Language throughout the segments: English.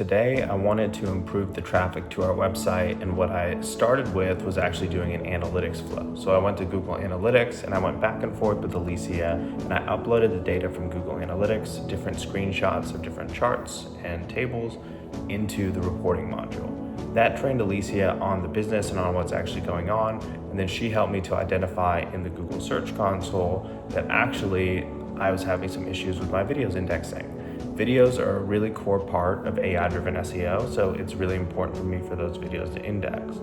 Today, I wanted to improve the traffic to our website, and what I started with was actually doing an analytics flow. So I went to Google Analytics and I went back and forth with Elysia, and I uploaded the data from Google Analytics, different screenshots of different charts and tables into the reporting module. That trained Elysia on the business and on what's actually going on, and then she helped me to identify in the Google Search Console that actually I was having some issues with my videos indexing. Videos are a really core part of AI-driven SEO, so it's really important for me for those videos to index.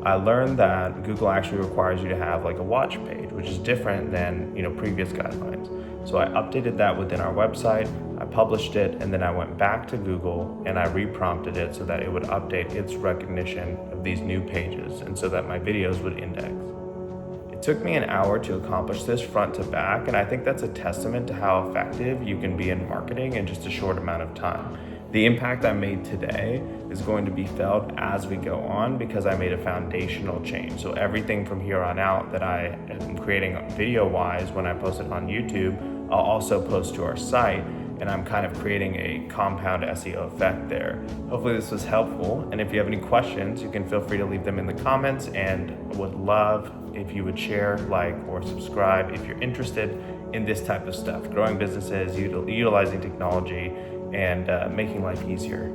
I learned that Google actually requires you to have like a watch page, which is different than previous guidelines. So I updated that within our website, I published it, and then I went back to Google and I reprompted it so that it would update its recognition of these new pages and so that my videos would index. It took me an hour to accomplish this front to back, and I think that's a testament to how effective you can be in marketing in just a short amount of time. The impact I made today is going to be felt as we go on because I made a foundational change. So everything from here on out that I am creating video-wise when I post it on YouTube, I'll also post to our site, and I'm kind of creating a compound SEO effect there. Hopefully this was helpful, and if you have any questions, you can feel free to leave them in the comments, and would love if you would share, like, or subscribe if you're interested in this type of stuff, growing businesses, utilizing technology, and making life easier.